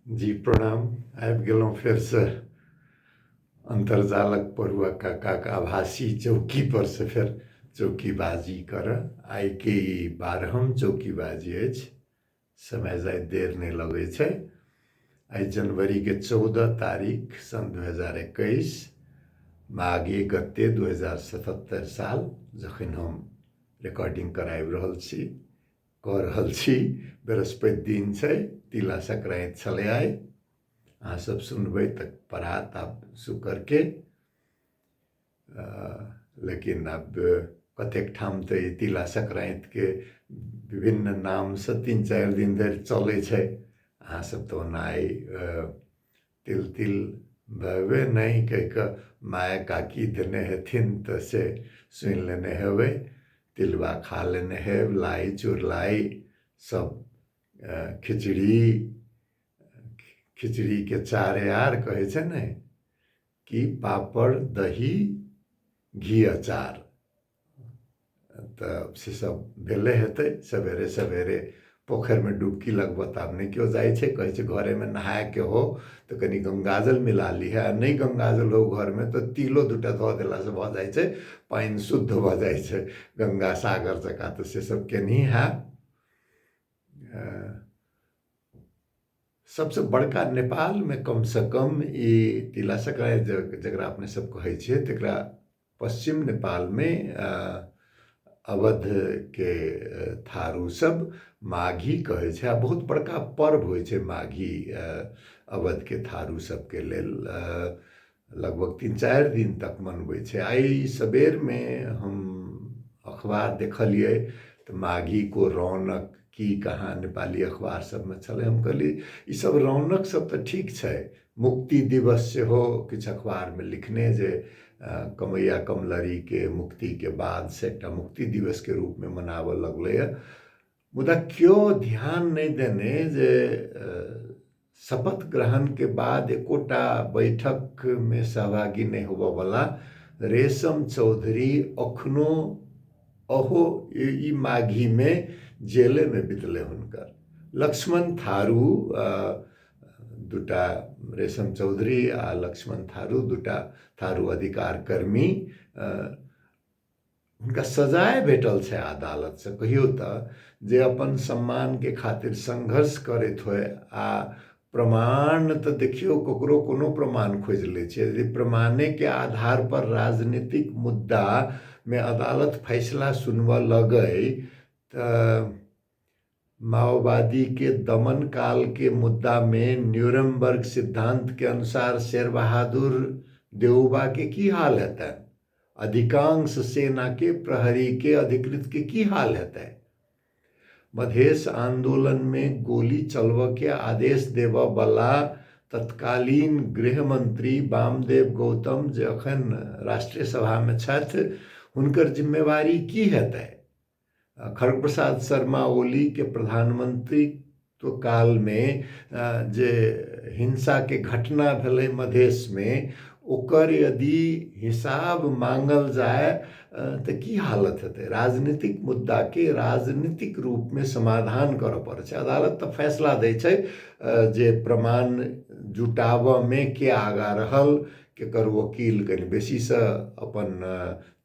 जी प्रणाम। आबि गेलहुँ फेरसँ अन्तर्जालक पढ़ुआ काकाक आभासी चौकी पर से फेर चौकीबाजी करऽ। आइ के ई 12हम चौकीबाजी अछि। समय जाय देर नहि लगै छै। आइ जनवरी के 14 तारीख सन 2021 माघे गते 2077 साल जखन हम रिकॉर्डिंग कराबि रहल छी कऽ रहल छी। बृहस्पति दिन छै, तिला संक्रांति छलै आइ। अहाँ सब सुनबै तऽ परात आब शुक्रके, लेकिन आब कतेक ठाम तऽ ई तिला संक्रांतिके विभिन्न नामसँ 3-4 दिन धरि चलै छै। अहाँ सब तऽ ओना आइ तिल भवे नहीं कहि कऽ माय काकी देने हेथिन तऽ से सुनि लेने हेबै। तिलबा खा लेने हेब, लाइ चुरलाई सब, खिचड़ी के चार यार कहै छै ने, कि पापड़ दही घी अचार। तऽ से सब भेले हेतै। सवेरे सवेरे पोखरिमे डुबकी लगबऽ तऽ आब नहि केओ जाइ छै, कहै छै घरेमे नहायके हो तऽ कनि गंगाजल मिला लिहे, आ नहि गंगाजल हो घरमे तऽ तिलो दूटा धऽ देलासँ भऽ जाइ छै, पानि शुद्ध भऽ जाइ छै गंगा सागर जकाँ। तऽ से सब केनही हैब। सबसे बड़का नेपाल में कम से कम ई तिला संक्रांति जकरा अपने सब कहै छियै तकरा पश्चिम नेपाल में अवध के थारू सब माघी कहै छै। आ बहुत बड़का पर्व होइ छै माघी अवध के थारू सबके लेल। लगभग 3-4 दिन तक मनबै छै। आई सबेर में हम अखबार देखलिए तऽ माघी को रौनक की कहाँ नेपाली अखबार सब में छलै। हम कहली ई सब रौनक सब तऽ ठीक छै, मुक्ति दिवस सेहो किछु अखबार में लिखने जे कमैया कमलरी के मुक्ति के बाद से एकटा मुक्ति दिवस के रूप में मनाबऽ लगलै है। मुदा क्यों ध्यान नहीं देने जे शपथ ग्रहण के बाद एकोटा बैठक में सहभागी नहीं होबऽ वाला रेशम चौधरी अखनो अहो ई माघी में जेले में बितले हुनकर। लक्ष्मण थारू दूटा, रेशम चौधरी आ लक्ष्मण थारू दूटा थारू अधिकार कर्मी, हुनका सजाए भेटल छै अदालत से। कहियो तऽ जे अपन सम्मान के खातिर संघर्ष करैत होय, आ प्रमाण तऽ देखियो ककरो कोनो प्रमाण खोज लै छै। यदि प्रमाणे के आधार पर राजनीतिक मुद्दा में अदालत फैसला सुनबऽ लगै तऽ माओवादी के दमन काल के मुद्दा में न्यूरमबर्ग सिद्धांत के अनुसार शेर बहादुर देउबा के की हाल हेतै, अधिकांश सेना के प्रहरी के अधिकृत के की हाल हेतै। मधेश आंदोलन में गोली चलबऽ के आदेश देबऽ वाला तत्कालीन गृह मंत्री वामदेव गौतम जे अखन राष्ट्रीय सभा में छथि, हुनकर जिम्मेवारी की हेतै। खड़ग प्रसाद शर्मा ओली के प्रधानमंत्रित्व काल में जे हिंसा के घटना भेलै मधेश में, ओकर यदि हिसाब मांगल जाए तऽ की हालत हेतै। राजनीतिक मुद्दा के राजनीतिक रूप में समाधान करऽ पड़ै छै। अदालत तऽ फैसला दै छै जे प्रमाण जुटाबऽ में के आगाँ रहल, केकर वकील कनि बेसीसँ अपन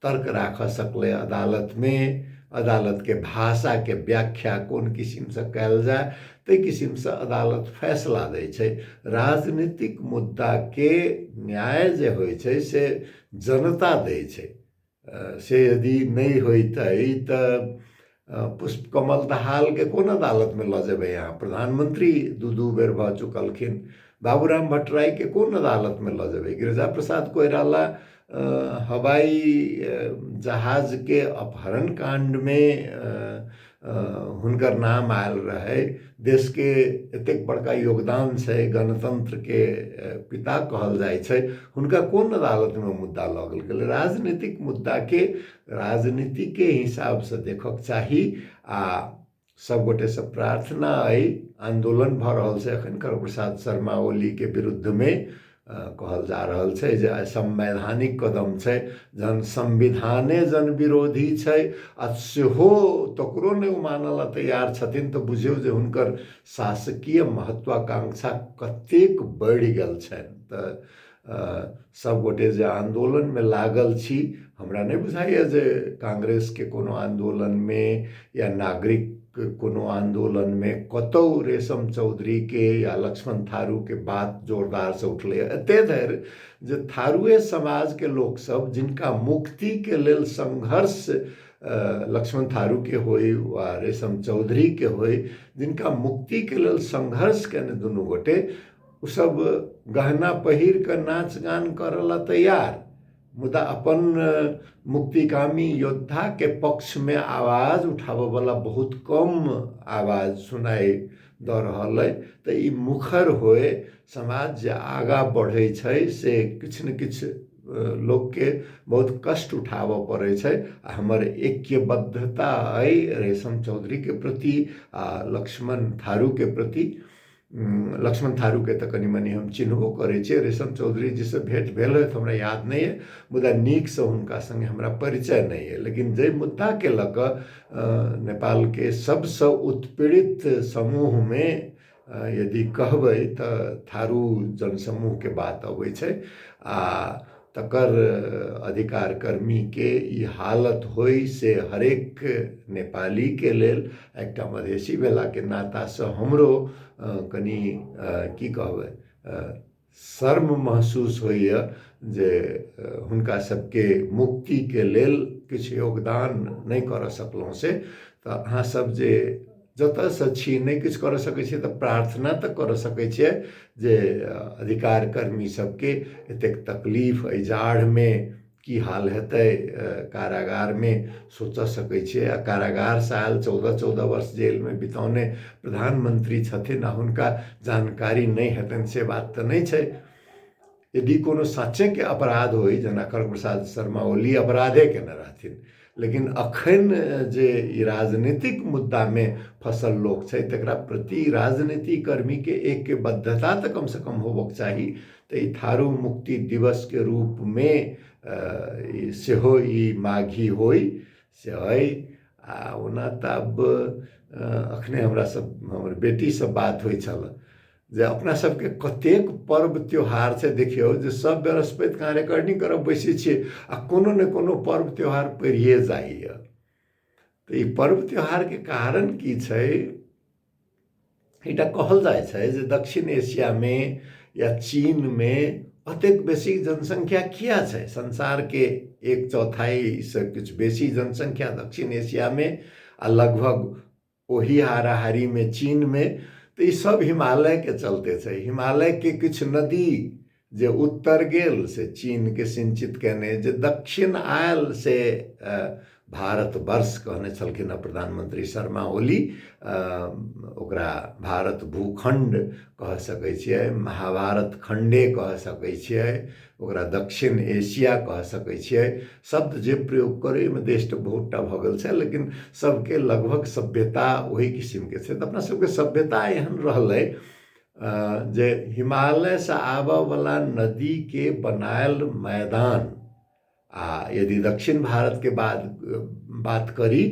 तर्क राखऽ सकलै अदालत में, अदालत के भाषा के व्याख्या कोन किस्म से कयल जाए, तै किस्म से अदालत फैसला दै छै। राजनीतिक मुद्दा के न्याय जे होइ छै से जनता दै छै। से यदि नहीं होइतै तऽ पुष्प कमल दहाल के कोन अदालत में लऽ जेबै अहाँ। प्रधानमंत्री दू बेर भऽ चुकलखिन। बाबूराम भट्टराई के कोन अदालत में लऽ जेबै। गिरिजा प्रसाद कोइराला हवाई जहाज के अपहरण कांड में हुनकर नाम आयल रहे। देश के एतेक बड़का योगदान छै, गणतंत्र के पिता कहल जाय छै, हुनका कोन अदालत में मुद्दा लऽ गेल। राजनीतिक मुद्दा के राजनीति के हिसाब से देखक चाही। आ सब गोटे से प्रार्थना अइ, आंदोलन भऽ रहल छै अखन खड़ग प्रसाद शर्मा ओली के विरुद्ध में, कहल जा रहल छै जे असंवैधानिक कदम छै, जहन संविधाने जन विरोधी छै आ सेहो तकरो नहि ओ मानल तैयार छथिन तऽ बुझियौ जे हुनकर शासकीय महत्वाकांक्षा कतेक बढ़ि गेल छनि। तऽ सब गोटे जे आंदोलनमे लागल छी, हमरा नहि बुझाइए जे कांग्रेसके कोनो आंदोलनमे या नागरिक कोनो आंदोलनमे कतहु रेशम चौधरीके या लक्ष्मण थारूके बात जोरदार से उठलै। एते धरि जे थारूए समाजके लोकसब जिनका मुक्तिके लेल संघर्ष लक्ष्मण थारूके होय वा रेशम चौधरीके होय, जिनका मुक्तिके लेल संघर्ष केने दुनू गोटे, ओ सब गहना पहिर कऽ नाच गान करला तैयार, मुदा अपन मुक्तिकामी योद्धा के पक्ष में आवाज उठाबऽ वाला बहुत कम आवाज सुनाई दऽ रहल है। तऽ ई मुखर होए समाज जे आगा बढ़ै छै से किछु ने किछु लोकके बहुत कष्ट उठाबऽ पड़ै छै। हमर ऐक्यबद्धता अइ रेशम चौधरीके प्रति आ लक्ष्मण थारूके प्रति। लक्ष्मण थारूके तऽ कनि मनि हम चिन्हबो करै छियै, रेशम चौधरी जीसँ भेँट भेल होय तऽ हमरा याद नहि अइ, मुदा नीकसँ हुनका सङ्गे हमरा परिचय नहि अइ। लेकिन जाहि मुद्दाके लऽ कऽ नेपालके सबसँ उत्पीड़ित समूहमे यदि कहबै तऽ थारू जनसमूहके बात अबै छै आ तकर अधिकार कर्मीके ई हालत होइ से हरेक नेपालीके लेल एकटा मधेसी भेलाके नातासँ हमरो कनि की कहबै शर्म महसूस होइए जे हुनका सबके मुक्तिके लेल किछु योगदान नहि करऽ सकलहुँ से। तऽ अहाँ सब जे जतऽसँ छी नहि किछु करऽ सकै छियै तऽ प्रार्थना तऽ करऽ सकै छियै जे अधिकार कर्मी सबके एतेक तकलीफ एहि जाड़मे की हाल हेतै कारागारमे सोचऽ सकै छियै। आ कारागारसँ आयल 14-14 वर्ष जेलमे बितौने प्रधानमंत्री छथिन आ हुनका जानकारी नहीं हेतनि से बात तऽ नहीं छै। यदि कोनो सच्चेके अपराध होइ, जेना खड़ग प्रसाद शर्मा ओली अपराधे केने रहथिन, लेकिन अखन जे ई राजनीतिक मुद्दामे फंसल लोक छै तकरा प्रति राजनीति कर्मीके ऐक्यबद्धता तऽ कम से कम होबक चाही। तऽ ई थारू मुक्ति दिवसके रूपमे सेहो ई माघी होइ से अइ। आ ओना तऽ अब अखने हमर बेटीसँ बात होइ छल जे अपना सबके कतेक पर्व त्योहार छै, देखियौ जे सब बृहस्पति कहाँ रिकॉर्डिंग करब बैसै छियै आ कोनो ने कोनो पर्व त्योहार पड़िए जाइए। तऽ ई पर्व त्योहारके कारण की छै, एकटा कहल जाइ छै जे दक्षिण एशियामे या चीनमे अतेक बेसी जनसंख्या किया छै। संसारके 1/4 किछु बेसी जनसंख्या दक्षिण एशियामे आ लगभग ओही हाराहारीमे चीनमे। तऽ ई सब हिमालयके चलते छै। हिमालयके किछु नदी जे उत्तर गेल से चीनके सिंचित केने, जे दक्षिण आयल से भारतवर्ष कहने छलखिन हँ प्रधानमंत्री शर्मा ओली। ओकरा भारत भूखंड कह सकै छियै, महाभारत खंडे कह सकै छियै, ओकरा दक्षिण एशिया कह सकै छियै। शब्द जे प्रयोग करै में देश तऽ बहुतटा भऽ गेल छै, लेकिन सबके लगभग सभ्यता ओही किस्मके छै। तऽ अपना सबके सभ्यता एहन रहलै जे हिमालयसँ आबऽवला नदीके बनायल मैदान। आ यदि दक्षिण भारतके बात करी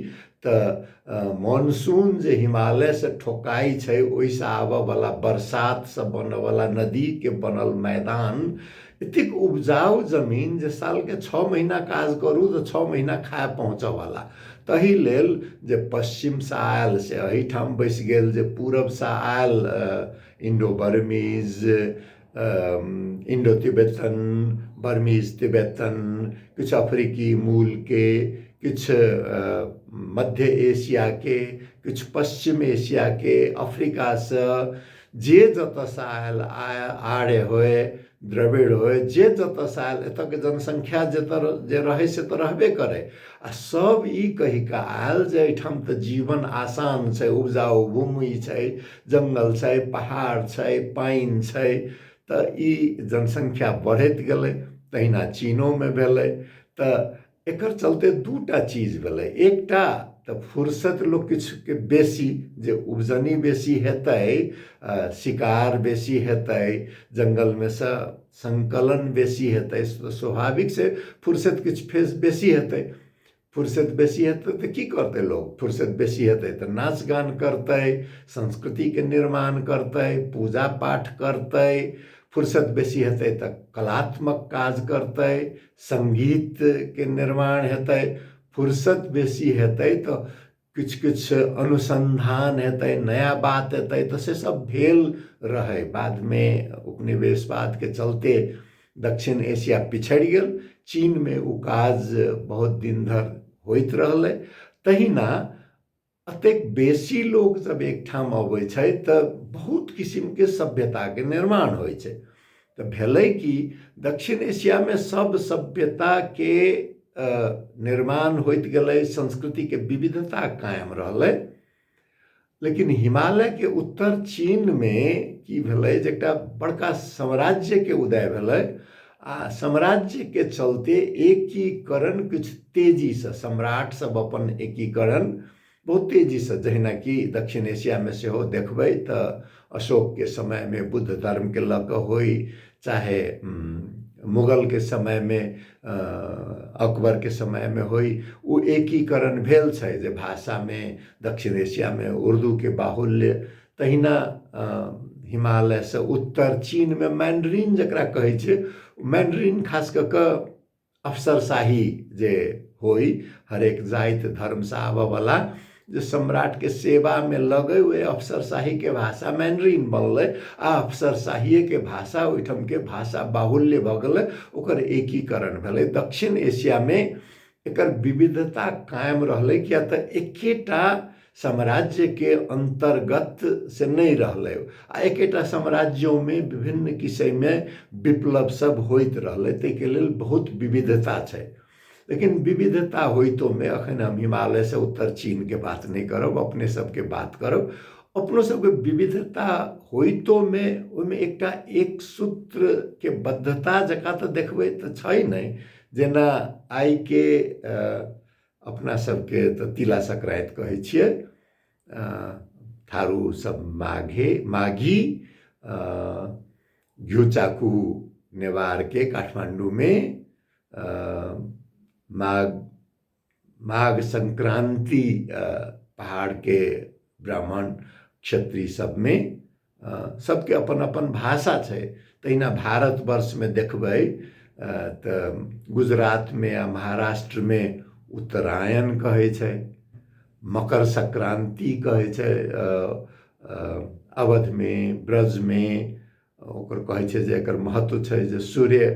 तऽ मानसून जे हिमालयसँ ठोकाइ छै ओहिसँ आबऽवला बरसातसँ बनऽवला नदीके बनल मैदान, एतेक उपजाऊ जमीन जे सालके 6 महीना काज करू तऽ 6 महीना खाए पहुँचऽवला। तही लेल जे पश्चिमसँ आयल से एहिठाम बैसि गेल, जे पूरबसँ आयल Indo Burmese, Indo Tibetan, Burmese Tibetan, किछु अफ्रीकी मूलके, किछु मध्य एशियाके, किछु पश्चिम एशियाके, अफ्रीकासँ जे जतऽसँ आयल, आर्य होय, द्रविड़ होय, जे जतऽसँ आयल, एतऽके जनसंख्या जे रहै से तऽ रहबे करै। आ सब ई कहि कऽ आयल जे एहिठाम तऽ जीवन आसान छै, उपजाऊ भूमि छै, जंगल छै, पहाड़ छै, पानि छै। तऽ ई जनसंख्या बढ़ैत गेलै, तहिना चीनोमे भेलै। तऽ एकर चलते दूटा चीज भेलै। एकटा तऽ फुर्सत लोग किछु के बेसी जे उपजनी बेसी हेतै, शिकार बेसी हेतै, जंगल में से संकलन बेसी हेतै, तो स्वाभाविक से फुर्सत किछु फेस बेसी हेतै। फुर्सत बेसी हेतै तऽ की करतै लोग? फुर्सत बेसी हेतै तऽ नाच गान करतै, संस्कृति के निर्माण करतै, पूजा पाठ करतै। फुर्सत बेसी हेतै तऽ कलात्मक काज करतै, संगीत के निर्माण हेतै। फुर्सत बेसी हेतै तो किछु किछु अनुसंधान हेतै, नया बात हेतै, तो से सब भेल रहे। बाद में उपनिवेशवाद के चलते दक्षिण एशिया पिछड़ गेल, चीन में उ काज बहुत दिन धरि होइत रहलै। तहिना अतेक बेसी लोग जब एक ठाम अबै छै तऽ बहुत किस्म के सभ्यता के निर्माण होइ छै। तऽ भेलै कि दक्षिण एशिया में सब सभ्यता के निर्माण होइत गेलै, संस्कृति के विविधता कायम रहलै। लेकिन हिमालय के उत्तर चीन में की भेलै जे एकटा बड़का साम्राज्य के उदय भेलै, आ साम्राज्य के चलते एकीकरण किछु तेजी से सम्राट सब अपन एकीकरण बहुत तेजी से, जहिना कि दक्षिण एशिया में सेहो देखबै तऽ अशोक के समय में बुद्ध धर्म के लऽ कऽ होई, चाहे मुगल के समय में अकबर के समय में होई, वो एकीकरण भेल छै। जे भाषा में दक्षिण एशिया में उर्दू के बाहुल्य, तहिना हिमालय से उत्तर चीन में मैंड्रीन जकरा कहै छै, मैंड्रीन खास कऽ कऽ अफसरशाही जे होई, हरेक जाति धर्म से आबऽ वाला जे सम्राट के सेवा में लगे, हुए अफसरशाही के भाषा मैंड्रीन बनलै। आ अफसरशाही के भाषा ओहिठाम के भाषा बाहुल्य भऽ गेलै, ओकर एकीकरण भेलै। दक्षिण एशिया में एकर विविधता कायम रहलै, किया तऽ एकेटा साम्राज्य के अंतर्गत से नहीं रहलै, आ एकेटा साम्राज्यों में विभिन्न किस्म में विप्लव सब होइत रहलै। तै के लेल बहुत विविधता छै। लेकिन विविधता होइतो में अखन हम हिमालय से उत्तर चीन के बात नहीं करब, अपने सबके बात करब। अपनो सबके विविधता होइतो में ओहिमे एकटा एक सूत्र के बद्धता जकाँ तऽ देखबै तऽ छै नहीं। जेना आइ के अपना सबके तऽ तिला संक्रांति कहै छियै, थारू सब माघी घिउ चाकू नेवार के काठमांडू में माघ संक्रांति पहाड़ के ब्राह्मण क्षत्रिय सब में सबके अपन अपन भाषा छै। तहिना भारतवर्ष में देखबै तऽ गुजरात में आ महाराष्ट्र में उत्तरायण कहै छै, मकर संक्रांति कहै छै, अवध में ब्रज में ओकर कहै छै जे एकर महत्व छै जे सूर्य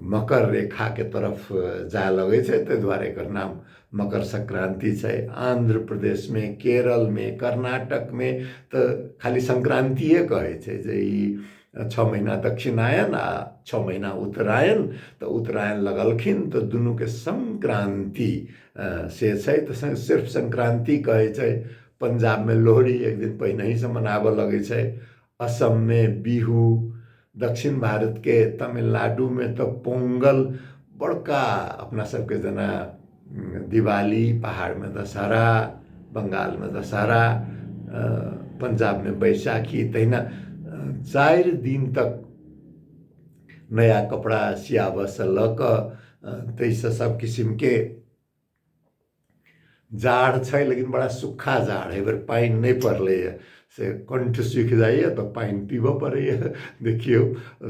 मकर रेखा के तरफ जाय लगे छै, ताहि दुआरे एकर नाम मकर संक्रांति छै। आंध्र प्रदेश में, केरल में, कर्नाटक में तो खाली संक्रांतिये कहे छै जे ई 6 महीना दक्षिणायन आ 6 महीना उत्तरायण। तो उत्तरायण लगलखिन तो दुनू के संक्रांति से छै, तो सिर्फ संक्रांति कहे छै। पंजाब में लोहड़ी एक दिन पहिने ही से मनाबऽ लगे छै, असम में बिहू, दक्षिण भारत के तमिलनाडु में तो पोंगल बड़का अपना सबके जेना दिवाली, पहाड़ में दशहरा, बंगाल में दशहरा, पंजाब में बैसाखी। तहिना 4 दिन तक नया कपड़ा सियाबऽ से लऽ कऽ ताहिसँ सब किस्म के जाड़ छै, लेकिन बड़ा सुखा जाड़ है। बेर पानि नहीं पड़लै से कंठ सूखि जाइए तो पानि पीबऽ पड़ैए। देखियौ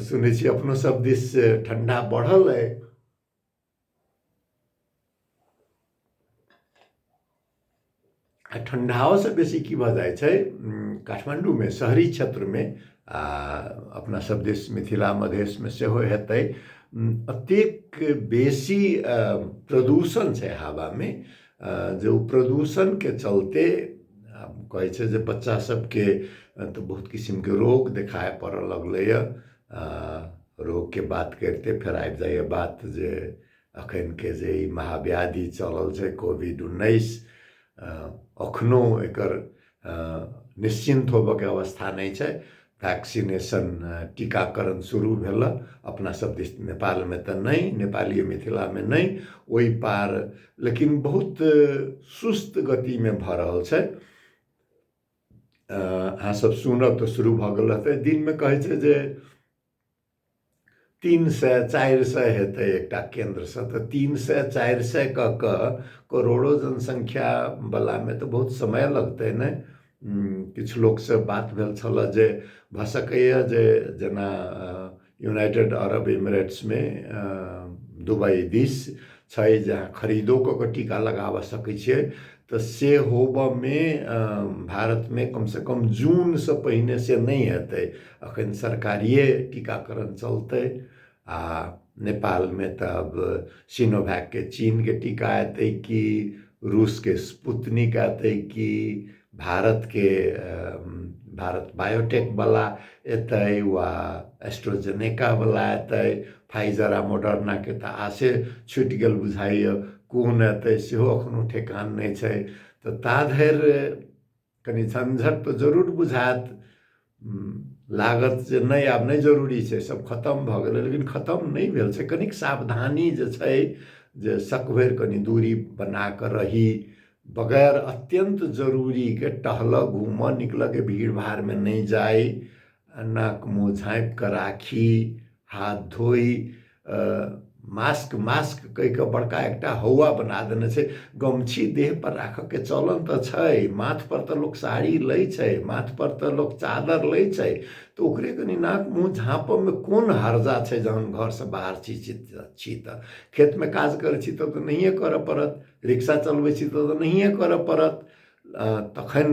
सुनै छी अपनो सब दिस ठंडा बढ़ल है। ठंडाओ से बेसी की भऽ जाइ छै, काठमांडू में शहरी क्षेत्र में अपना सब दिस मिथिला मधेश में सेहो हेतै, अतेक बेसी प्रदूषण छै हवा में, जो प्रदूषण के चलते कहै छै जे बच्चा सबके तो बहुत किस्म के रोग देखाय पड़ऽ लगलै। रोग के बात करते फिर आबि जाइए बात जे अखन के जे ई महाव्याधि चलल छै कोविड-19, अखनो एकर निश्चिंत होबऽ के अवस्था नहीं छै। भैक्सिनेशन टीकाकरण शुरू भेल अपना सब दिस नेपाल में तो नहीं, नेपाली मिथिला में नहीं, ओहि पार लेकिन बहुत सुस्त गति में भ रहल छै। अहाँ सब सुनब तो शुरू भ गेल रहतै। दिन में कहै छै जे 300-400 हेतै एकटा केंद्र से, तो 300-400 करोड़ों जनसंख्या वाला में तो बहुत समय लगतै ने। किछु लोक से बात भेल छल जे भ सकैया जे जेना यूनाइटेड अरब एमिरेट्स में दुबई दिस छै जहाँ खरीदो क टीका लगाब सकै छियै, तो से होब में भारत में कम से कम जून से पहिने से नहीं हेतै। अखन सरकारिए टीकाकरण चलतै। आ नेपाल में तो अब सिनोवैक के चीन के टीका एतै कि रूस के स्पुतनिक एतै कि भारत के भारत बायोटेक वाला एतै वा एस्ट्रोजेनेका वाला एतै, फाइजर आ मॉडर्ना के तो आसे छूटि गेल बुझाइए कोन एतै सेहो अखनो ठेकान नहीं छै। तो ता धरि कनि झंझट तो जरूर बुझात। लागत जे नहीं आब नहीं जरूरी छै, सब खत्म भ गेलै, लेकिन खत्म नहीं भेल छै। कनिक सावधानी जे छै जे सकभर कनि दूरी बना कर रही, बगैर अत्यंत जरूरी के टहल घूम निकल के भीड़ भाड़ में नहीं जाई, नाक मुँह झाँप कर राखी, हाथ धोई, मास्क मास्क कह के बड़का एकटा हौवा बना देने छै। गमछी देह पर राख के चलन तो छै, माथ पर तो लोग साड़ी लै छै, माथ पर तो लोग चादर लै छै, तो ओकरे कनी नाक मुँह झाँपब में कोन हर्जा छै। जहन घर से बाहर छी तो खेत में काज करे छी तो नहिए कर पड़त, रिक्शा चलबै छी तो नहिए कर पड़त। तखन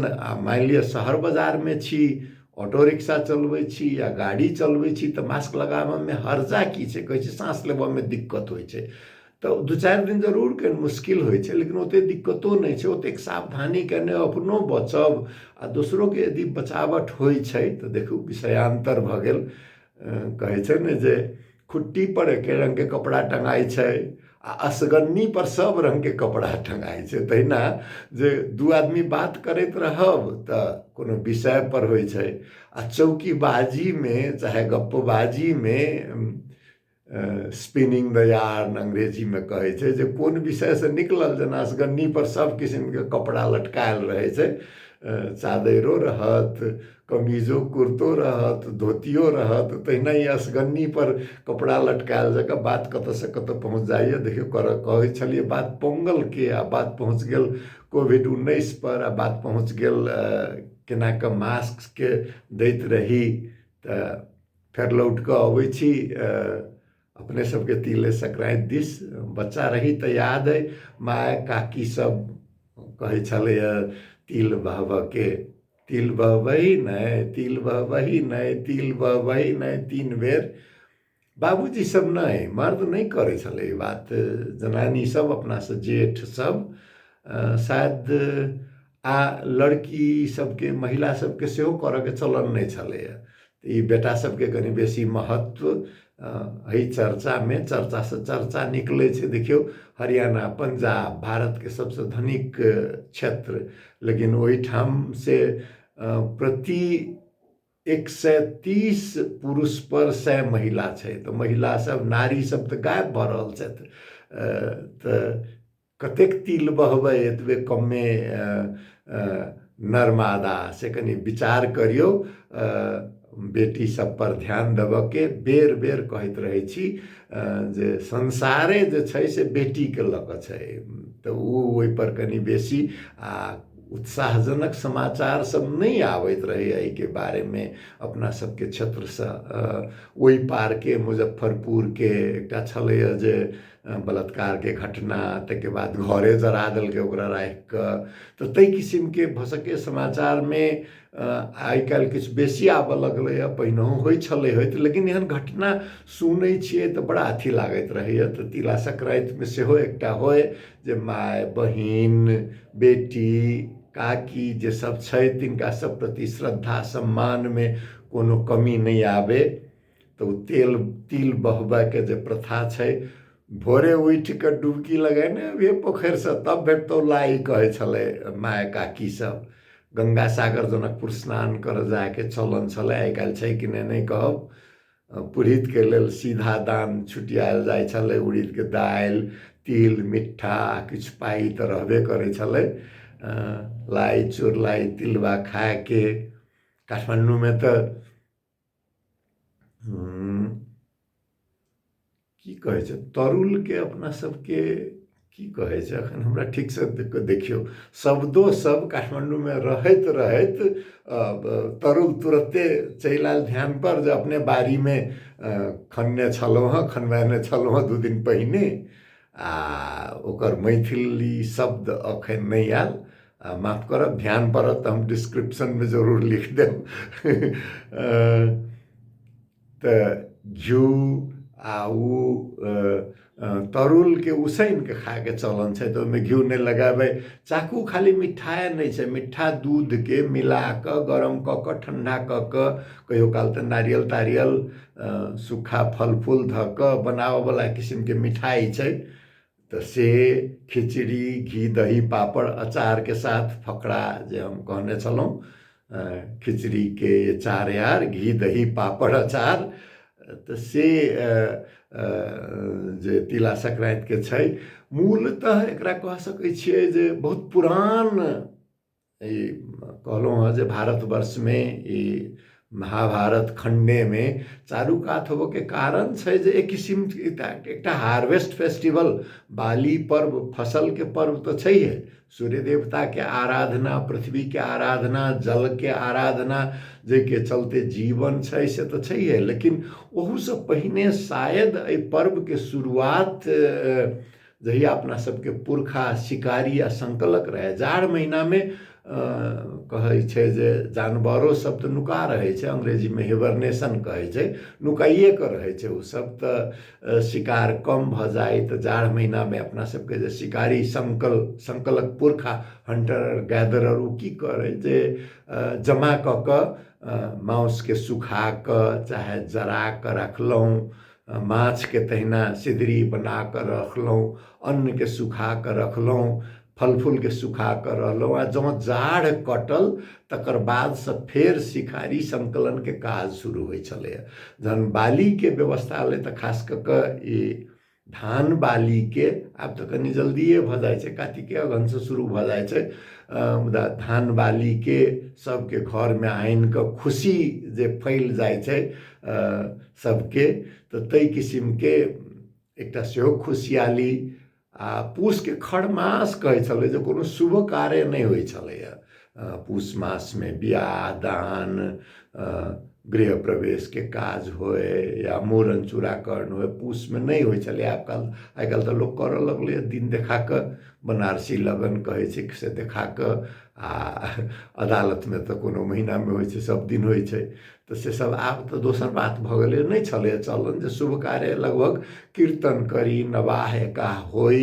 मान लिअ शहर बाजार में छी, ऑटो रिक्शा चलबै छी या गाड़ी चलबै छी तो मास्क लगाबऽ में हर्जा की छै। कहै छै सांस लेबऽ में दिक्कत होइ छै, तो 2-4 दिन जरूर कनि मुश्किल होइ छै, लेकिन ओते दिक्कतो नहीं छै। ओतेक सावधानी केने अपनो बचब आ दोसरो के यदि बचावट होइ छै तो देखू विषयांतर भ गेल। कहै छै ने जे खुट्टी पर एके रंग के कपड़ा टंगाई छै आ असगन्नी पर सब रंग के कपड़ा टंगाई छै। तहिना जे दू आदमी बात करैत रहब तो कोनो विषय पर होइ छै, आ चौकीबाजी में चाहे गप्पबाजी में स्पिनिंग द यार्न अंग्रेजी में कहै छै जे कोन विषय से निकलल, जेना असगन्नी पर सब किस्म के कपड़ा लटकायल रहे छै। चादरो रहत, कमीजो कुर्तो रहत, धोतियो रहत, तहिना ही असगन्नी पर कपड़ा लटकायल जगह बात कत से कत पहुँच जाइए। देखियो कहै छलिए बात पोंगल के आ बात पहुँच गेल कोविड-19 पर, आ बात पहुँच गेल केना के मास्क के दैत रही। तो फेर लौट के अबै छी अपने सबके तिले संक्रांति दिस। बच्चा रही तो याद है माय काकी सब कहै छलैया तिल बहबऽ के, तिल बहबही नहीं, तिल बहबही नहीं, तिल बहबही नहीं 3 बेर। बाबूजी सब नहीं, मर्द नहीं करे छले ई बात, जनानी सब अपना से जेठ सब शायद आ लड़की सबके महिला सबके सेहो करऽ के चलन नहीं छलैया। ई बेटा सबके कनि बेसी महत्व है चर्चा में, चर्चा से चर्चा निकले छै। देखियो हरियाणा, पंजाब भारत के सबसे धनिक क्षेत्र, लेकिन ओहि ठाम से प्रति 130 पुरुष पर 100 महिला छै। तो महिला सब, नारी सब तो गायब भ रहल छथि। तो कतेक तिल बहबै एतबे कमे नरमादा से कनि विचार करियो। बेटी सब पर ध्यान देबऽ के बेर बेर कहैत रहे छी जे संसारे जे छै से बेटी के लऽ कऽ छै। तो ओहि पर कनि बेसी आ उत्साहजनक समाचार सब नहीं आबैत रहे एहि के बारे में। अपना सबके क्षेत्र से ओहि पार के मुजफ्फरपुर के एकटा छलैया जे बलात्कार के घटना, तके बाद घरे जरा देलकै ओकरा राखि कऽ। तो ताहि किस्म के भऽ सके समाचार में आइ काल्हि किछु बेसी आबऽ लगलैया, पहिनहु होइ छलै होइत, लेकिन एहन घटना सुनै छियै तो बड़ा अथी लागैत रहैया। तो तिला संक्रांति में सेहो एकटा होय जे माय, बहिन, बेटी, काकी जे सब छै तिनका सब प्रति श्रद्धा सम्मान में कोनो कमी नहीं आवे। तो तिल बहबा के जे प्रथा छै, भोरे उठि के डुबकी लगेने अभिये पोखरि से तब भेटतौ लाई, कहै छलै माय काकी सब। गंगा सागर जनकपुर स्नान कर जाके चलन छलै, आइ काल्हि छै कि नहि कहब। पुरोहितके लेल सीधा दान छुटियाएल जाइ छलै, उड़ीदके दालि, तिल, मिठा, किछु पाइ तऽ रहबे करै छलै। लाइ चुरलाई तिलबा खाके काठमाडौँमे तऽ की कहै छै, तरुलके अपना सबके की कहै छै, एखन हमरा ठीकसँ देखियौ शब्दो सब काठमाण्डूमे रहैत रहैत तरुल तुरत्ते चलि आयल ध्यान पर, जे अपने बाड़ीमे खनने छलहुँ हँ, खनबेने छलहुँ हँ 2 दिन पहिने, आ ओकर मैथिली शब्द एखन नहि आयल। माफ करब, ध्यान पड़त तऽ हम डिस्क्रिप्शनमे जरूर लिख देब। तऽ घिउ आ तरुलके उसैनके खायके चलन छै, तऽ ओहिमे घिउ नहि लगाबै। चाकू खाली मिठाइ नहि छै, मिठा दूधके मिला कऽ गरम कऽ कऽ ठण्डा कऽ कऽ, कहियो काल तऽ नारियल तारियल सूखा फल फूल धऽ कऽ बनाबयवला किसिमके मिठाइ छै। तऽ से खिचड़ी, घी दही पापड़ अचारके साथ फकरा जे हम कहने छलहुँ, खिचड़ीके 4 यार, घी दही पापड़ अचार, तऽ से जे तिला संक्रान्तिके छै। मूलतः एकरा कह सकै छियै जे बहुत पुरान, ई कहलहुँ हँ जे भारतवर्षमे ई महाभारत खण्डेमे चारूकात होबऽके कारण छै जे एक किसिम एकटा हार्वेस्ट फेस्टिवल, बाली पर्व, फसलके पर्व तऽ छैहे, सूर्य देवताके आराधना, पृथ्वीके आराधना, जलके आराधना, जाहिके चलते जीवन छै से तऽ छैहे। लेकिन ओहूसँ पहिने शायद एहि पर्वके शुरुआत जहिया अपना सबके पुरखा शिकारी आ संकलक रहे, जाड़ महीनामे कहै छै जे जानवरो सब तऽ नुका रहै छै, अंग्रेजीमे हिबरनेशन कहै छै, नुकाइए कऽ रहै छै ओ सब, तऽ शिकार कम भऽ जाइ। तऽ जाड़ महीनामे अपना सबके जे शिकारी संकलक पुरखा, हंटर गैदरर, ओ की करै जे जमा कऽ कऽ माउसके सुखा कऽ चाहे जरा कऽ रखलहुँ, माछके तहिना सिधरी बना कऽ रखलहुँ, अन्नके सुखा कऽ रखलहुँ, फल फूलके सुखा कऽ रहलहुँ, आ जँ जाड़ कटल तकर बादसँ फेर शिकारी संकलनके काज शुरू होइ छलैए। जहन बालीके व्यवस्था भेलै तऽ खास कऽ कऽ ई धान बालीके, आब तऽ कनि जल्दिए भऽ जाइ छै, कातिके अगहनसँ शुरू भऽ जाइ छै, मुदा धान बालीके सबके घरमे आनि कऽ खुशी जे फैल जाइ छै सबके, तऽ ताहि किसिमके एकटा सेहो खुशहाली। आ पूसके खरमास कहै छलै जे कोनो शुभ कार्य नहि होइ छलैए पूस मासमे, बियाह दान, गृह प्रवेशके काज होय या मूड़न चूड़ाकरण होय, पूसमे नहि होइ छलै। आइ काल्हि तऽ लोक करऽ लगलैए दिन देखा कऽ, बनारसी लगन कहै छै से देखा कऽ, आ अदालतमे तऽ कोनो महीनामे होइ छै, सब दिन होइ छै। तऽ से सब आब तऽ दोसर बात भऽ गेलै, नहि छलैए चलन जे शुभ कार्य लगभग कीर्तन करी, नवाह एकाह होय,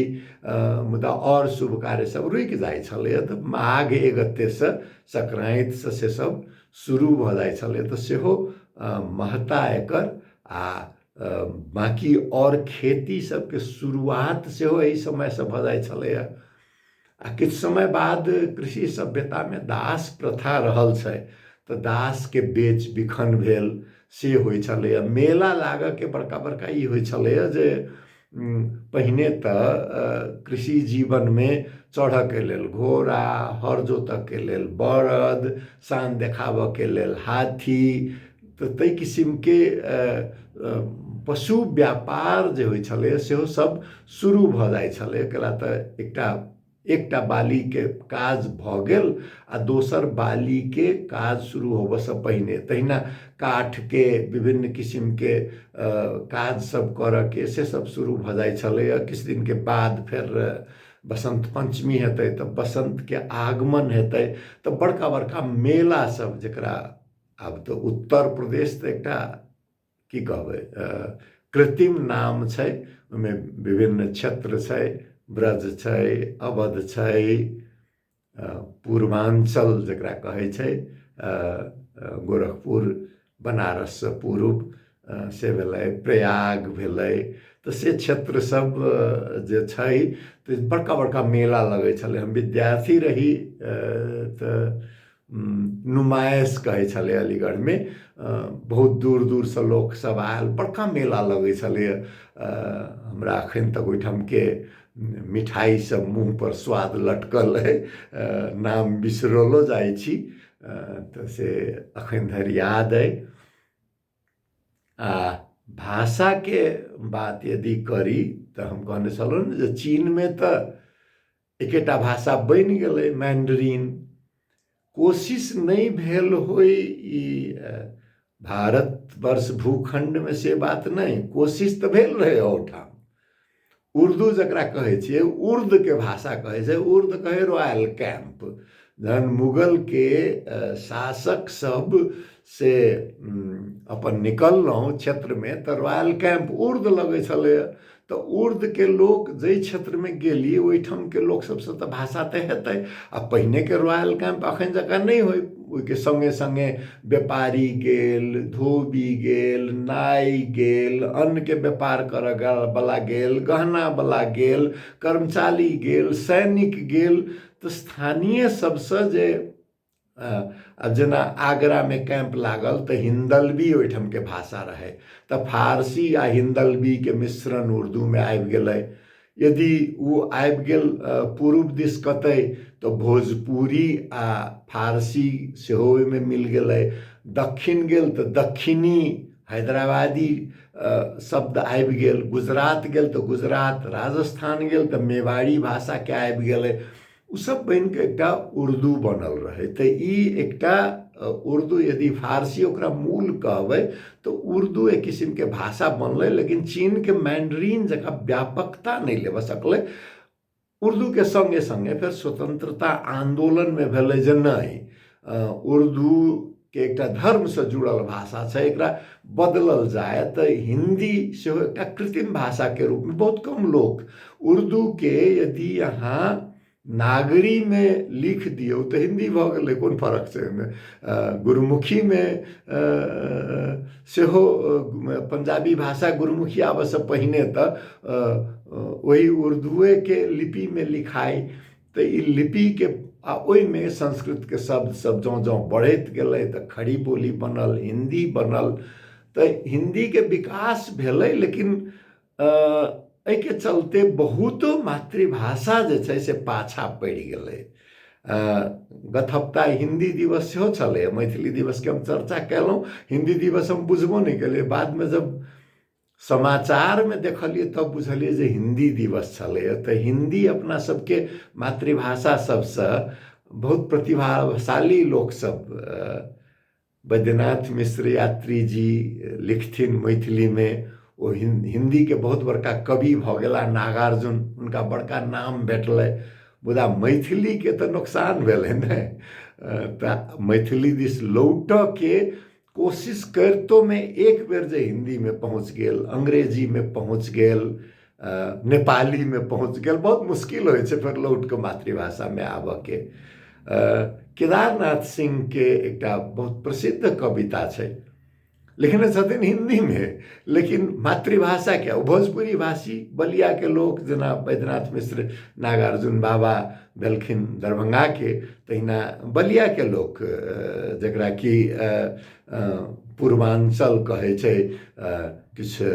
मुदा आओर शुभ कार्य सब रुकि जाइ छलैए। तऽ माघ 31सँ संक्रान्तिसँ से सब शुरू भऽ जाइ छलै, तऽ सेहो महत्ता एकर। आ बाँकी आओर खेती सबके शुरुआत सेहो एहि समयसँ भऽ जाइ छलैए। आ किछु समय बाद कृषि सभ्यतामे दास प्रथा रहल छै, तऽ दासके बेच बिखन भेल से होइ छलैए। मेला लागऽके बड़का बड़का ई होइ छलैए जे पहिने तऽ कृषि जीवनमे चढ़ऽके लेल घोड़ा, हर जोतऽके लेल बरद, शान देखाबऽके लेल हाथी, तऽ ताहि किसिमके पशु व्यापार जे होइ छलैए सेहो सब शुरू भऽ जाइ छलै। कैला तऽ एकटा बालीके काज भऽ गेल आ दोसर बालीके काज शुरू होबऽसँ पहिने तहिना काठके विभिन्न किसिमके काज सब करऽके से सब शुरू भऽ जाइ छलैए। किछु दिनके बाद फेर बसंत पंचमी हेतै तऽ बसंतके आगमन हेतै, तऽ बड़का बड़का मेला सब, जकरा आब तऽ उत्तर प्रदेश तऽ एकटा की कहबै कृत्रिम नाम छै, ओहिमे विभिन्न क्षेत्र छै, ब्रज छै, अवध छै, पूर्वांचल जकरा कहै छै, गोरखपुर, बनारससँ पूर्व से भेलै, प्रयाग भेलै, तऽ से क्षेत्र सब जे छै तऽ बड़का बड़का मेला लगै छलै। हम विद्यार्थी रही तऽ नुमाइश कहै छलै अलीगढ़मे। बहुत दूर दूरसँ लोकसभ आयल, बड़का मेला लगै छलै। हमरा एखन तक ओहिठामके मिठाई सब मुँह पर स्वाद लटकल है। नाम बिसरलो जाइ छी, तऽ से अखन धरि याद अइ। आ भाषाके बात यदि करी तऽ हम कहने छलहुँ ने जे चीनमे तऽ एकेटा भाषा बनि गेलै, मैंडरीन। कोशिश नहीं भेल होई ई भारतवर्ष भूखंडमे, से बात नहीं, कोशिश तऽ भेल रहे ओठाम। उर्दू जकरा कहै छियै, उर्दके भाषा कहै छै। उर्द कहै रॉयल कैंप। जहन मुगल के शासक सब से अपन निकललहुँ क्षेत्रमे तऽ रॉयल कैंप उर्द लगै छलै। तऽ उर्दके लोक जाहि क्षेत्रमे गेली ओहिठामके लोक सबसँ तऽ भाषा तऽ हेतै। आ पहिनेके रॉयल कैंप एखन जकाँ नहीं होइ। ओहिके संगे संगे व्यापारी गेल, धोबी गेल, नाई गेल, अन्नके व्यापार करऽ बला गेल, गहना बला गेल, कर्मचारी गेल, सैनिक गेल। तऽ स्थानीय सबसँ जे अब जेना आगरामे कैंप लागल तऽ हिंदलवी ओहिठामके भाषा रहै। तऽ फारसी आ हिंदलवीके मिश्रण उर्दूमे आबि गेलै। यदि वो आबि गेल पूर्व दिस कतै तऽ भोजपुरी आ फारसी सेहो ओहिमे मिल गेलै। दक्षिण गेल तऽ दक्षिणी हैदराबादी शब्द आबि गेल। गुजरात गेल तऽ गुजरात, राजस्थान गेल तऽ मेवाड़ी भाषाके आबि गेलै। उ सब बनि के एकटा उर्दू बनल रहे। तऽ ई एकटा उर्दू, यदि फारसी ओकरा मूल कहबै तऽ उर्दू एक किस्मके भाषा बनलै। लेकिन चीनके मैंडरीन जकाँ व्यापकता नहीं लेबऽ सकलै। उर्दूके संगे संगे फिर स्वतंत्रता आंदोलनमे भेलै जे नहीं, उर्दूके एकटा धर्मसँ जुड़ल भाषा छै, एकरा बदलल जाए। तऽ हिंदी सेहो एकटा कृत्रिम भाषाके रूपमे बहुत कम लोक उर्दूके यदि अहाँ नागरीमे लिख दियौ तऽ हिंदी भऽ गेलै, कोन फर्क छै ओहिमे। गुरुमुखीमे सेहो पंजाबी भाषा गुरुमुखी आबऽसँ पहिने तऽ ओही उर्दूएके लिपिमे लिखाइ। तऽ ई लिपिके आ ओहिमे संस्कृतके शब्द सब जँ जँ बढ़ैत गेलै तऽ खड़ी बोली बनल, हिंदी बनल। तऽ हिंदीके विकास भेलै। लेकिन एहिके चलते बहुतो मातृभाषा जे छै से पाछा पड़ि गेलै। गत हप्ताह हिंदी दिवस सेहो छलै। मैथिली दिवसके हम चर्चा केलहुँ, हिंदी दिवस हम बुझबो नहीं केलियै। बादमे जब समाचारमे देखलियै तब बुझलियै जे हिंदी दिवस छलै। तऽ हिंदी अपना सबके मातृभाषा सबसँ बहुत प्रतिभाशाली लोक सब, बैद्यनाथ मिश्र यात्री जी लिखथिन मैथिलीमे। ओ हिंदीके बहुत बड़का कवि भऽ गेला, नागार्जुन, हुनका बड़का नाम भेटलै। मुदा मैथिलीके तऽ नुकसान भेलै ने। तऽ मैथिली दिस लौटऽके कोशिश करितोमे एक बेर जे हिंदीमे पहुँच गेल, अंग्रेजीमे पहुँच गेल, नेपालीमे पहुँच गेल, बहुत मुश्किल होइ छै फेर लौट कऽ मातृभाषामे आबऽके। केदारनाथ सिंहके एकटा बहुत प्रसिद्ध कविता छै, लिखने छथिन हिंदीमे, लेकिन मातृभाषाके भोजपुरी भाषी बलियाके लोक, जेना बैद्यनाथ मिश्र नागार्जुन बाबा भेलखिन दरभंगाके, तहिना बलियाके लोक, जकरा कि पूर्वांचल कहै छै, किछु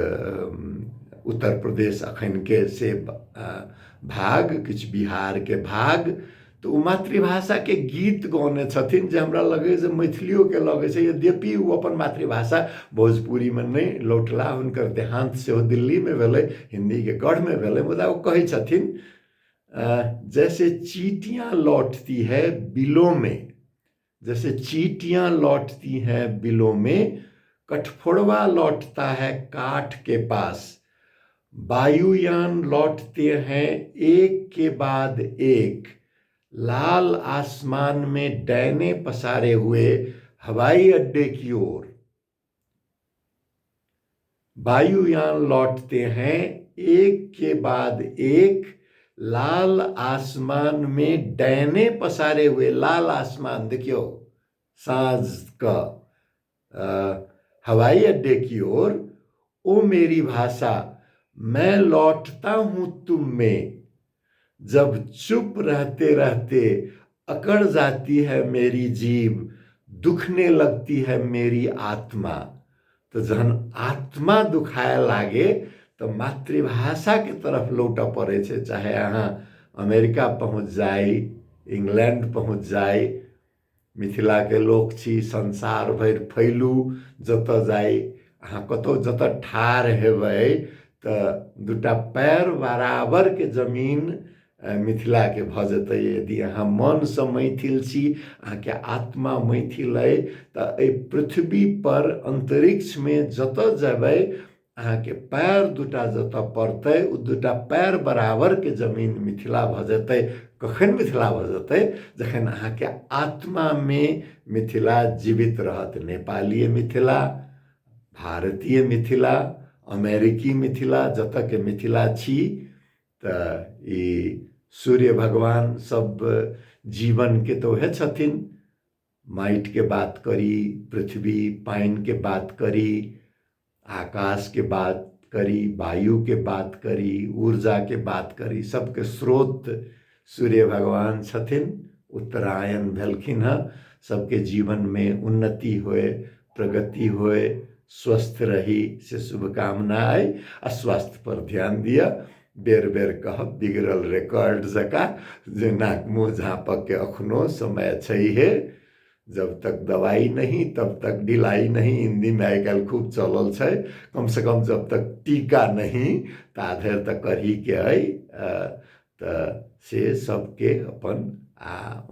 उत्तर प्रदेश अखनके से भाग, किछु बिहारके भाग। तऽ ओ मातृभाषाके गीत गौने छथिन जे हमरा लगै जे मैथिलियोके लगै छै। यद्यपि ओ अपन मातृभाषा भोजपुरीमे नहीं लौटला, हुनकर देहांत सेहो दिल्लीमे भेलै, हिंदीके गढ़मे भेलै। मुदा ओ कहै छथिन, जैसे चींटियां लौटती है बिलों में, जैसे चींटियां लौटती हैं बिलों में, कठफोड़वा लौटता है काठ के पास, वायुयान लौटते हैं एक के बाद एक, लाल आसमान में डैने पसारे हुए हवाई अड्डे की ओर। वायुयान लौटते हैं एक के बाद एक, लाल आसमान में डैने पसारे हुए। लाल आसमान देखियो साँझ का, हवाई अड्डे की ओर। ओ मेरी भाषा मैं लौटता हूं तुम में, जब चुप रहते रहते अकड़ जाती है मेरी जीभ, दुखने लगती है मेरी आत्मा। तो जहन आत्मा दुखाए लागे तो मातृभाषा के तरफ लौट पड़े छे। चाहे अहाँ अमेरिका पहुँच जाई, इंग्लैंड पहुँच जाई, मिथिला के लोक छी, संसार भरि फैलू, जतऽ जाई अहाँ कतौ जतऽ ठाढ़ हेबै तऽ दूटा पैर बराबर के जमीन मिथिला के भऽ जेतै। यदि अहाँ मनसँ मैथिल छी, अहाँके आत्मा मैथिल अइ, तऽ एहि पृथ्वी पर अंतरिक्ष में जतऽ जेबै अहाँके पैर दूटा जतऽ पड़तै ओ दूटा पैर बराबर के जमीन मिथिला भऽ जेतै। कखन मिथिला भऽ जेतै? जखन अहाँके आत्मा में मिथिला जीवित रहत। नेपाली मिथिला, भारतीय मिथिला, अमेरिकी मिथिला, जतऽ के मिथिला छी, तऽ ई सूर्य भगवान सब जीवन के तो है छथिन। माटि के बात करी, पृथ्वी पानि के बात करी, आकाश के बात करी, वायु के बात करी, ऊर्जा के बात करी, सबके स्रोत सूर्य भगवान छथिन। उत्तरायण भेलखिन हँ। सबके जीवन में उन्नति होए, प्रगति होए, स्वस्थ रही से शुभकामना अइ। आ स्वास्थ्य पर ध्यान दिया। बेर बेर कहब बिगड़ल रिकॉर्ड जकाँ जे नाक मुँह झाँपक के अखनो समय छैहे। जब तक दवाई नहीं तब तक ढिलाई नहीं, हिंदी में आइ काल्हि खूब चलल छै। कम से कम जब तक टीका नहीं ता धरि तक करही के अइ। तऽ से सबके अपन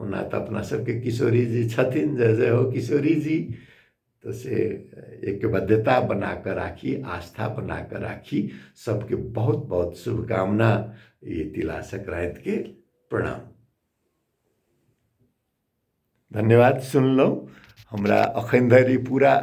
ओना तऽ अपना सबके किशोरी जी छथिन, जय जय हो किशोरी जी। तो से एक बद्धता बना कर राखी, आस्था बना कर राखी। सबके बहुत बहुत शुभकामना। ये तिला संक्रांति के प्रणाम। धन्यवाद। सुनलहुँ हमरा अखन धरि पूरा